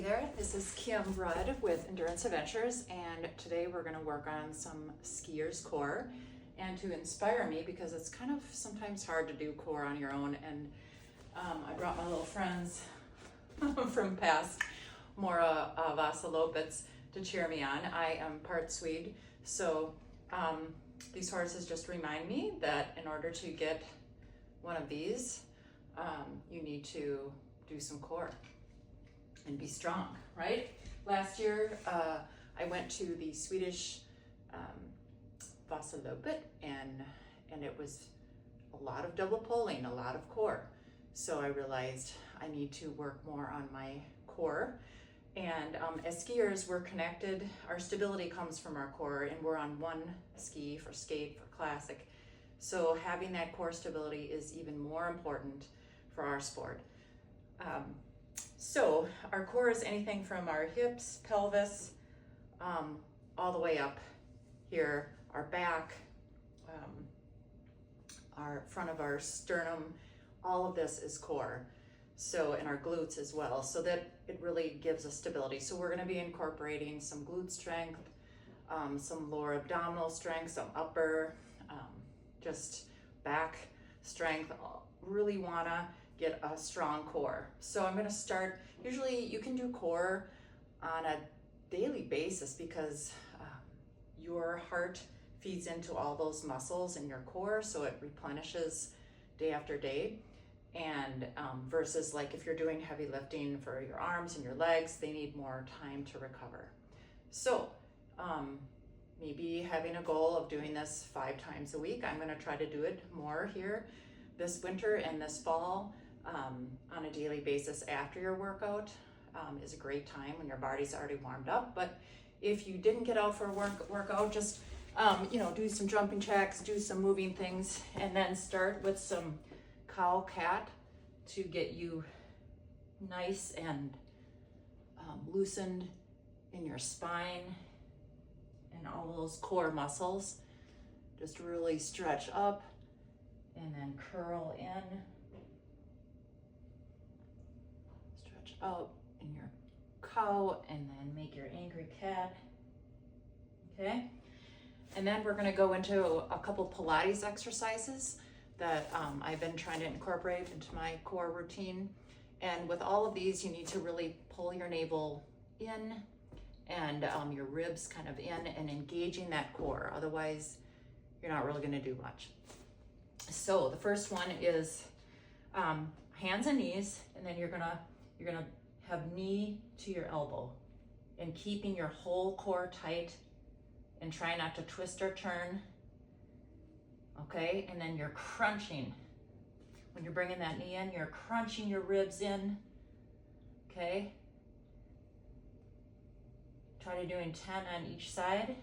there, this is Kim Rudd with Endurance Adventures, and today we're going to work on some skier's core. And to inspire me, because it's kind of sometimes hard to do core on your own, and I brought my little friends from past Mora Vasalopets to cheer me on. I am part Swede, so these horses just remind me that in order to get one of these, you need to do some core and be strong, right? Last year, I went to the Swedish Vasalopet, and it was a lot of double pulling, a lot of core. So I realized I need to work more on my core. And as skiers, we're connected. Our stability comes from our core, and we're on one ski for skate, for classic. So having that core stability is even more important for our sport. So our core is anything from our hips, pelvis, all the way up here, our back, our front of our sternum, all of this is core. So, and our glutes as well, so that it really gives us stability. So we're gonna be incorporating some glute strength, some lower abdominal strength, some upper, just back strength. Really wanna get a strong core. So I'm gonna start, usually you can do core on a daily basis because your heart feeds into all those muscles in your core, so it replenishes day after day. And versus like if you're doing heavy lifting for your arms and your legs, they need more time to recover. So maybe having a goal of doing this 5 times a week. I'm gonna try to do it more here this winter and this fall on a daily basis after your workout is a great time when your body's already warmed up. But if you didn't get out for a workout, just do some jumping jacks, do some moving things, and then start with some cow-cat to get you nice and loosened in your spine and all those core muscles. Just really stretch up and then curl in. Stretch out in your cow and then make your angry cat. Okay? And then we're gonna go into a couple Pilates exercises that I've been trying to incorporate into my core routine. And with all of these, you need to really pull your navel in and your ribs kind of in and engaging that core. Otherwise, you're not really gonna do much. So the first one is hands and knees, and then you're gonna have knee to your elbow and keeping your whole core tight and try not to twist or turn. Okay, and then you're crunching. When you're bringing that knee in, you're crunching your ribs in, okay? Try to doing 10 on each side.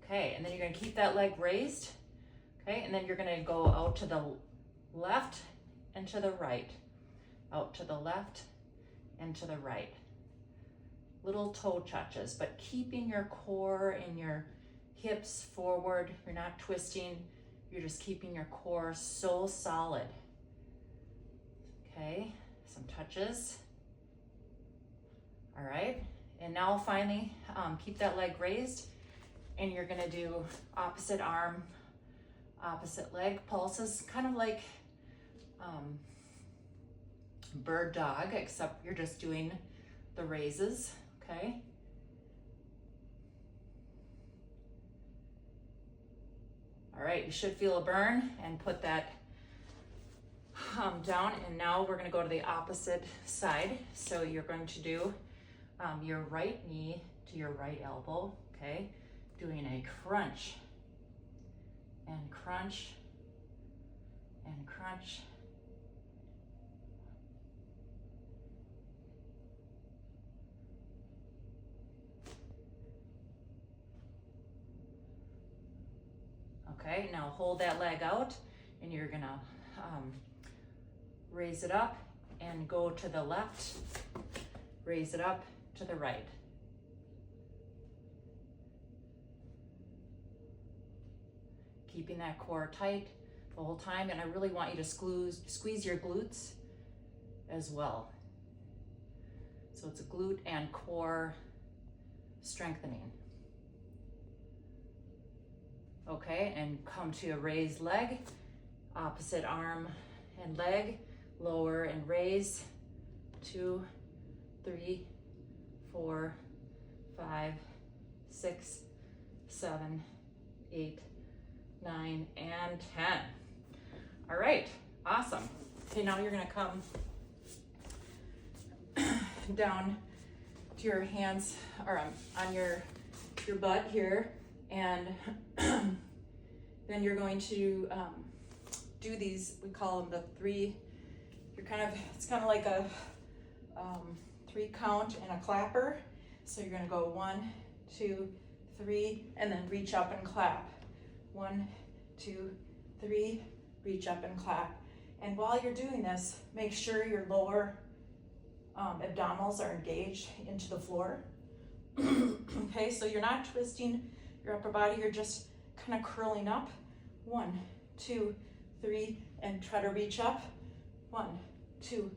Okay, and then you're gonna keep that leg raised, okay? And then you're gonna go out to the left and to the right. Out to the left and to the right. Little toe touches, but keeping your core and your hips forward. You're not twisting, you're just keeping your core so solid. Okay, some touches. All right, and now finally, keep that leg raised, and you're gonna do opposite arm, opposite leg pulses, kind of like bird dog, except you're just doing the raises. Okay. All right, you should feel a burn, and put that down. And now we're gonna go to the opposite side. So you're going to do your right knee to your right elbow, okay? Doing a crunch and crunch and crunch. Okay, now hold that leg out, and you're gonna raise it up and go to the left, raise it up to the right. Keeping that core tight, the whole time, and I really want you to squeeze your glutes as well. So it's a glute and core strengthening. Okay, and come to a raised leg, opposite arm and leg, lower and raise. 2, 3, 4, 5, 6, 7, 8, 9, and 10. All right, awesome. Okay, now you're gonna come down to your hands, or on your butt here, and then you're going to do these, we call them the 3, it's kind of like a 3 count and a clapper. So you're gonna go 1, 2, 3, and then reach up and clap. 1, 2, 3, reach up and clap. And while you're doing this, make sure your lower abdominals are engaged into the floor. Okay, so you're not twisting your upper body, you're just kind of curling up. 1, 2, 3, and try to reach up. 1, 2,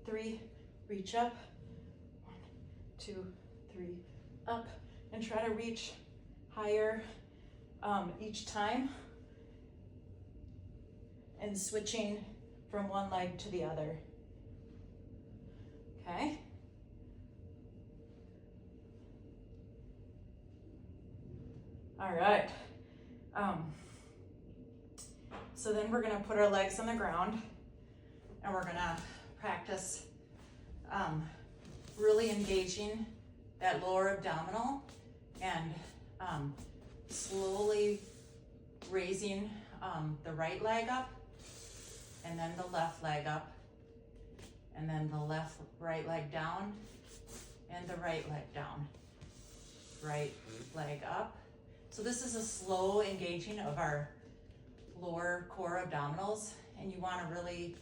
3, reach up. 1, 2, 3, up, and try to reach higher each time, and switching from one leg to the other. Okay. All right. So then we're gonna put our legs on the ground, and we're gonna practice really engaging that lower abdominal, and slowly raising the right leg up, and then the left leg up, and then the right leg down, and the right leg down. Right leg up. So this is a slow engaging of our lower core abdominals, and you want to really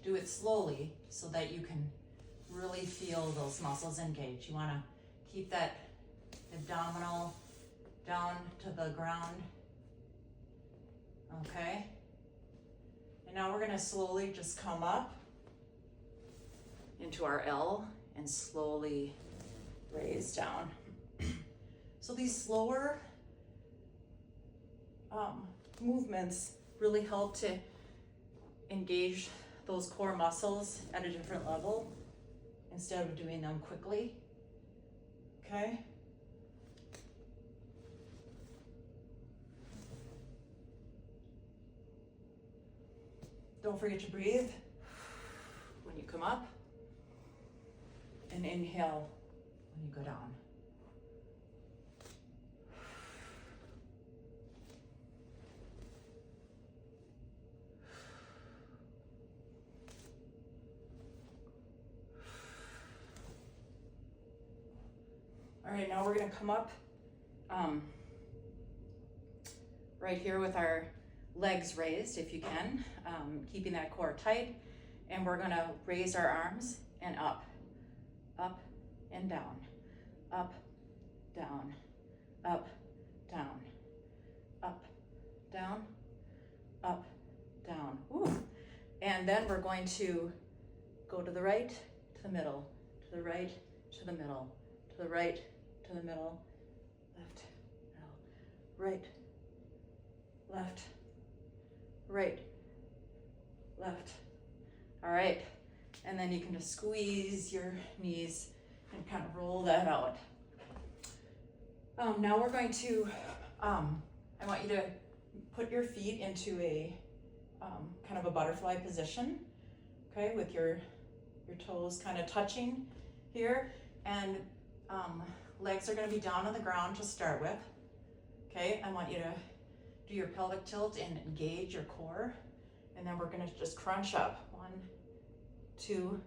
do it slowly so that you can really feel those muscles engage. You want to keep that abdominal down to the ground. Okay. And now we're going to slowly just come up into our L and slowly raise down. So these slower movements really help to engage those core muscles at a different level instead of doing them quickly. Okay? Don't forget to breathe when you come up, and inhale when you go down. All right, now we're gonna come up right here with our legs raised, if you can, keeping that core tight. And we're gonna raise our arms and up and down, up, down, up, down, up, down, up, down. Woo. And then we're going to go to the right, to the middle, to the right, to the middle, to the right, to the middle, left, middle, right, left, right, left. All right, and then you can just squeeze your knees and kind of roll that out. Now we're going to, I want you to put your feet into a kind of a butterfly position, okay, with your toes kind of touching here, and legs are going to be down on the ground to start with. Okay, I want you to do your pelvic tilt and engage your core, and then we're going to just crunch up. 1, 2,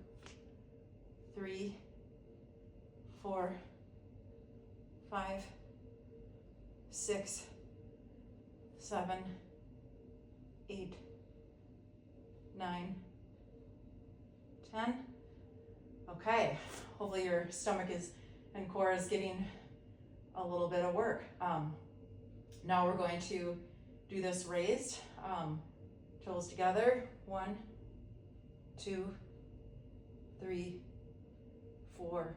3, 4, 5, 6, 7, 8, 9, 10. Okay, hopefully your stomach and core is getting a little bit of work. Now we're going to do this raised, toes together, 1, 2, 3, 4,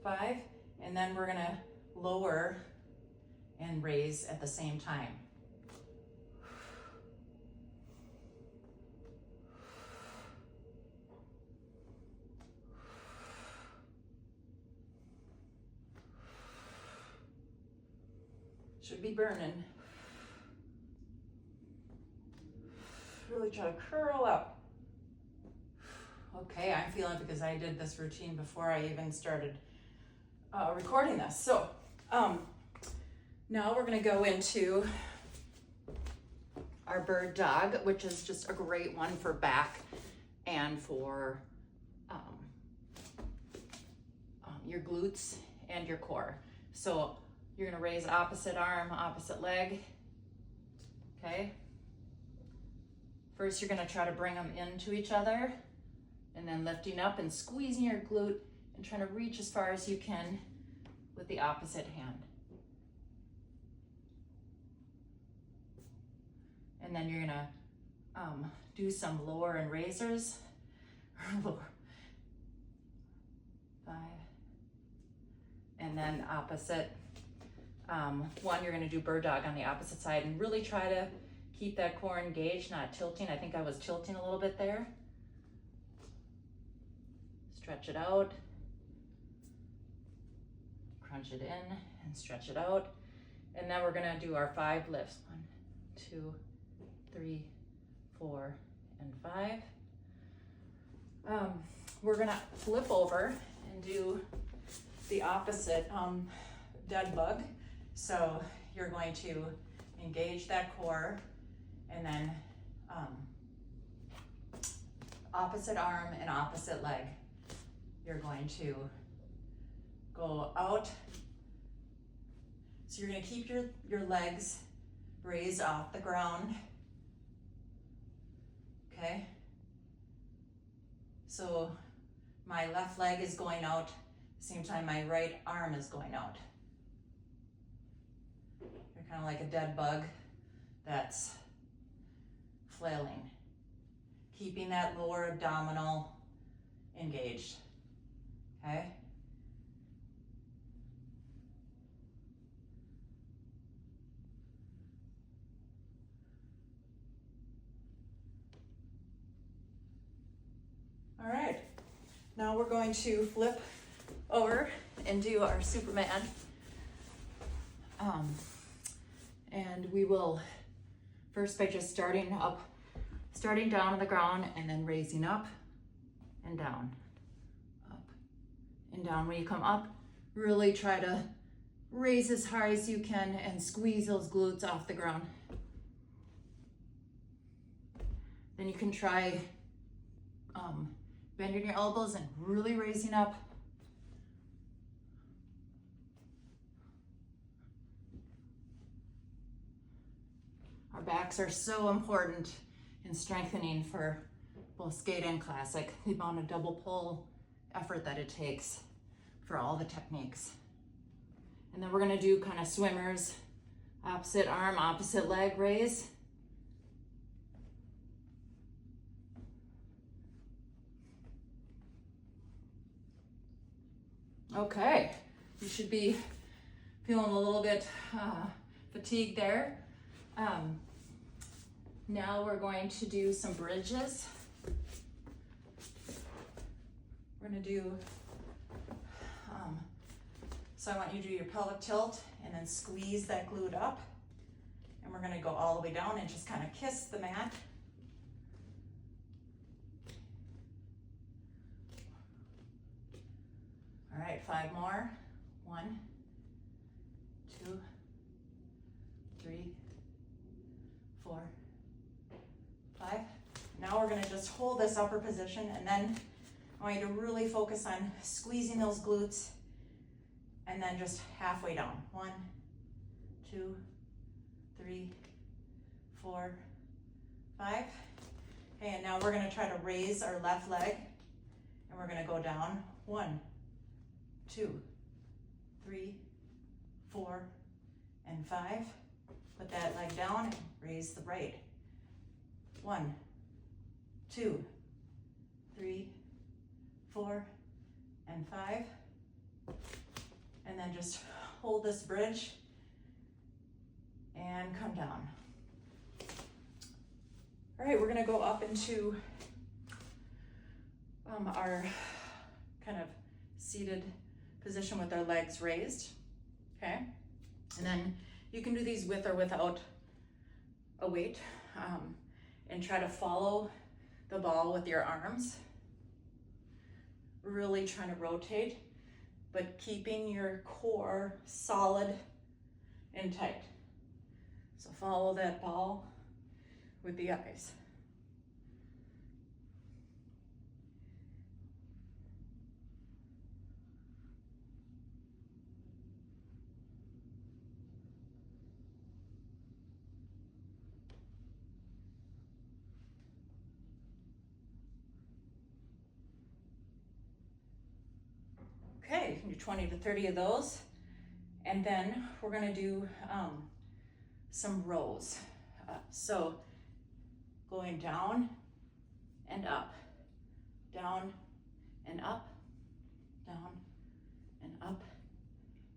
5, and then we're gonna lower and raise at the same time. Should be burning. Really try to curl up. Okay, I'm feeling it because I did this routine before I even started recording this. So now we're gonna go into our bird dog, which is just a great one for back and for your glutes and your core. So you're gonna raise opposite arm, opposite leg, okay? First, you're gonna try to bring them into each other, and then lifting up and squeezing your glute and trying to reach as far as you can with the opposite hand. And then you're gonna do some lower and raisers. Lower. 5. And then opposite. One, you're gonna do bird dog on the opposite side and really try to keep that core engaged, not tilting. I think I was tilting a little bit there. Stretch it out. Crunch it in and stretch it out. And then we're gonna do our 5 lifts. 1, 2, 3, 4, and 5. We're gonna flip over and do the opposite dead bug. So you're going to engage that core and then opposite arm and opposite leg. You're going to go out. So you're gonna keep your legs raised off the ground. Okay? So my left leg is going out, same time my right arm is going out. You're kind of like a dead bug that's flailing. Keeping that lower abdominal engaged, okay? All right, now we're going to flip over and do our Superman. And we will first by just starting down on the ground and then raising up and down, up and down. When you come up, really try to raise as high as you can and squeeze those glutes off the ground. Then you can try bending your elbows and really raising up. Our backs are so important in strengthening for both skate and classic. The amount of double pull effort that it takes for all the techniques. And then we're gonna do kind of swimmers, opposite arm, opposite leg raise. Okay, you should be feeling a little bit fatigued there. Now we're going to do some bridges. We're gonna do, so I want you to do your pelvic tilt and then squeeze that glute up. And we're gonna go all the way down and just kind of kiss the mat. All right, 5 more. 1, 2, 3, 4, 5. Now we're gonna just hold this upper position, and then I want you to really focus on squeezing those glutes and then just halfway down. 1, 2, 3, 4, 5. Okay, and now we're gonna try to raise our left leg and we're gonna go down. 1, 2, 3, 4, and 5. Put that leg down and raise the right. 1, 2, 3, 4, and 5. And then just hold this bridge and come down. All right, we're gonna go up into our kind of seated position with our legs raised, okay? And then you can do these with or without a weight, and try to follow the ball with your arms. Really trying to rotate, but keeping your core solid and tight. So follow that ball with the eyes. Okay, you can do 20 to 30 of those. And then we're gonna do some rows. So going down and up, down and up, down and up,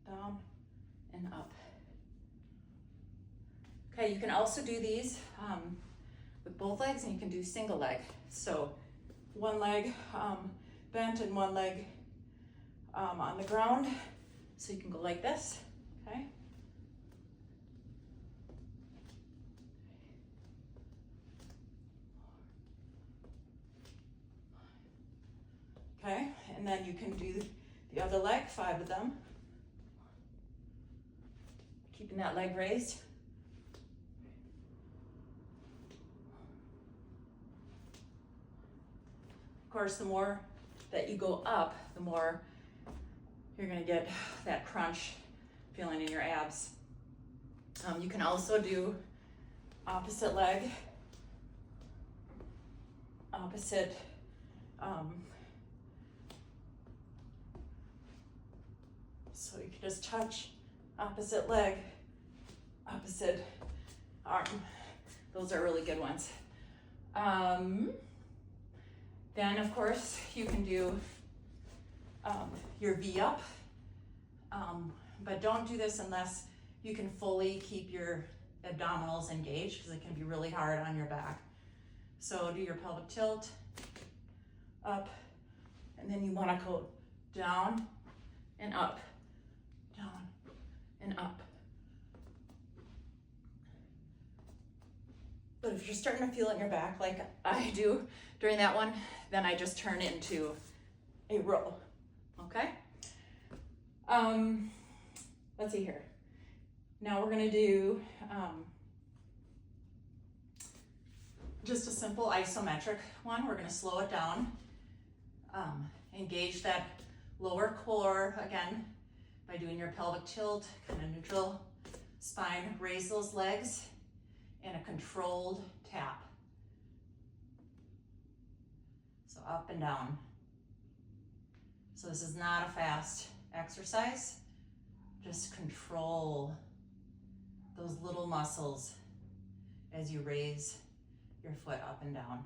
down and up. Okay, you can also do these with both legs, and you can do single leg. So one leg bent and one leg on the ground. So you can go like this, okay? Okay, and then you can do the other leg, 5 of them. Keeping that leg raised. Of course, the more that you go up, the more you're gonna get that crunch feeling in your abs. You can also do opposite leg, opposite so you can just touch opposite leg, opposite arm. Those are really good ones. Then of course you can do your V up, but don't do this unless you can fully keep your abdominals engaged, because it can be really hard on your back. So do your pelvic tilt, up, and then you want to go down and up, down and up. But if you're starting to feel it in your back like I do during that one, then I just turn into a row, okay? Let's see here. Now we're gonna do just a simple isometric one. We're gonna slow it down. Engage that lower core again by doing your pelvic tilt, kind of neutral spine. Raise those legs in a controlled tap. So up and down. So this is not a fast exercise. Just control those little muscles as you raise your foot up and down.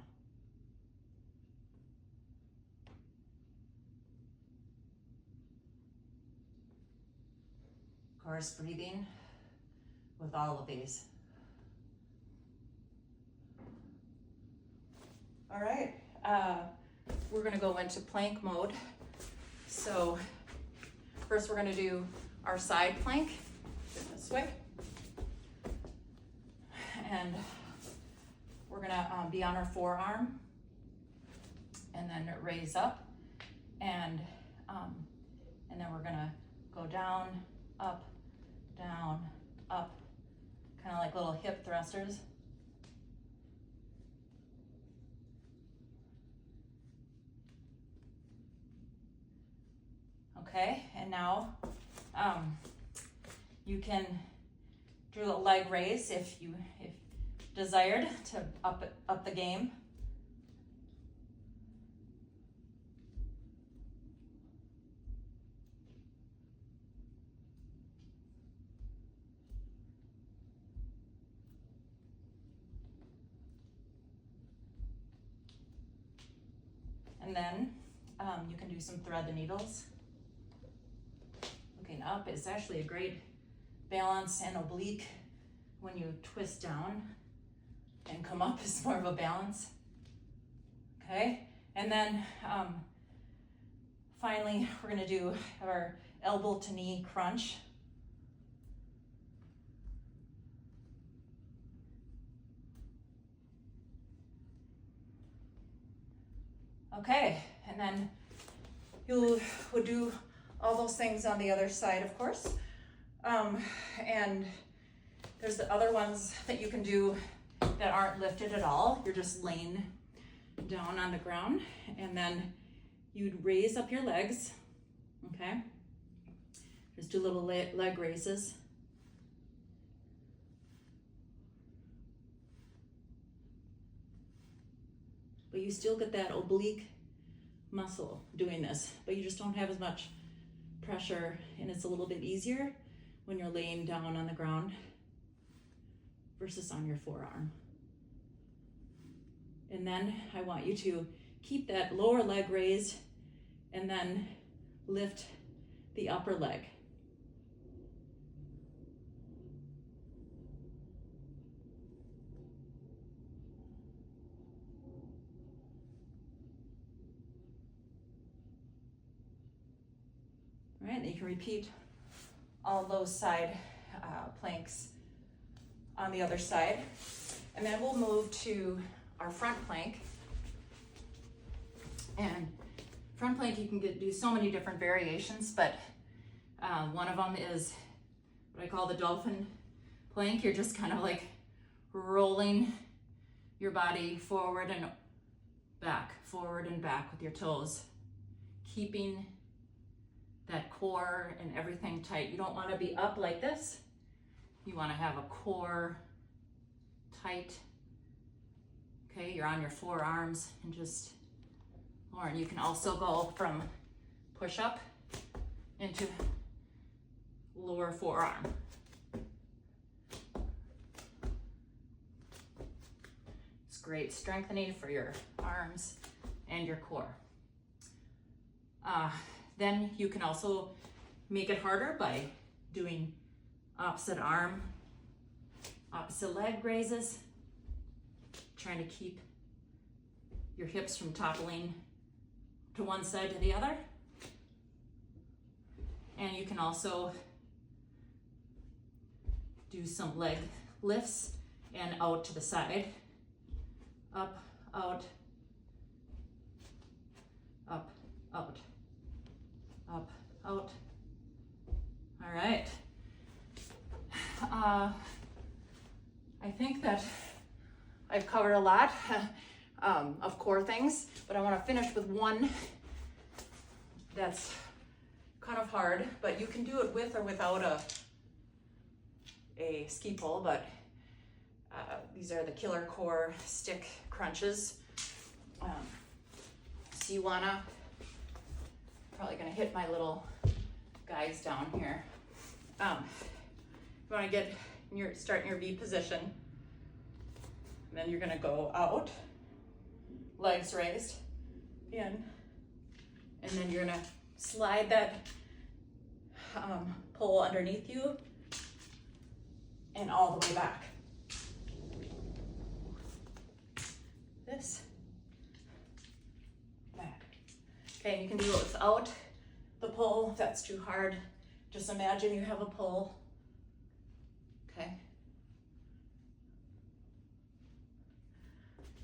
Of course, breathing with all of these. All right, we're gonna go into plank mode. So first we're gonna do our side plank, this way. And we're gonna be on our forearm and then raise up, and then we're gonna go down, up, up, kind of like little hip thrusters. Okay, and now you can do a leg raise if desired to up the game. And then you can do some thread the needles. Looking up is actually a great balance, and oblique when you twist down and come up is more of a balance. Okay, and then finally we're gonna do our elbow to knee crunch. Okay, and then you would do all those things on the other side, of course. And there's the other ones that you can do that aren't lifted at all. You're just laying down on the ground, and then you'd raise up your legs, okay? Just do little leg raises. But you still get that oblique muscle doing this, but you just don't have as much pressure, and it's a little bit easier when you're laying down on the ground versus on your forearm. And then I want you to keep that lower leg raised and then lift the upper leg. All right, and you can repeat all those side planks on the other side. And then we'll move to our front plank. And front plank, you can do so many different variations, but one of them is what I call the dolphin plank. You're just kind of like rolling your body forward and back with your toes, keeping that core and everything tight. You don't want to be up like this. You want to have a core tight. Okay, you're on your forearms and just, or you can also go from push up into lower forearm. It's great strengthening for your arms and your core. Then you can also make it harder by doing opposite arm, opposite leg raises, trying to keep your hips from toppling to one side to the other. And you can also do some leg lifts and out to the side, up, out, up, out, up, out. All right. I think that I've covered a lot of core things, but I want to finish with one that's kind of hard, but you can do it with or without a ski pole, but these are the killer core stick crunches. So you wanna, probably gonna hit my little guys down here. You wanna start in your V position, and then you're gonna go out, legs raised, in, and then you're gonna slide that pole underneath you and all the way back. This, back. Okay, and you can do it without the pole if that's too hard. Just imagine you have a pole. Okay.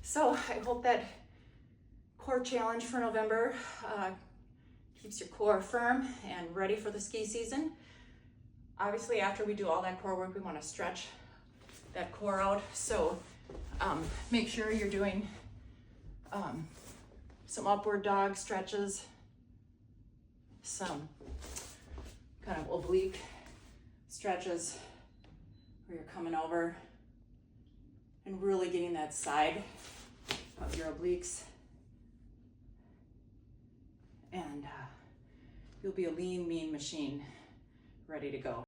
So I hope that core challenge for November keeps your core firm and ready for the ski season. Obviously, after we do all that core work, we want to stretch that core out. So make sure you're doing some upward dog stretches, some kind of oblique stretches where you're coming over and really getting that side of your obliques. And you'll be a lean, mean machine ready to go.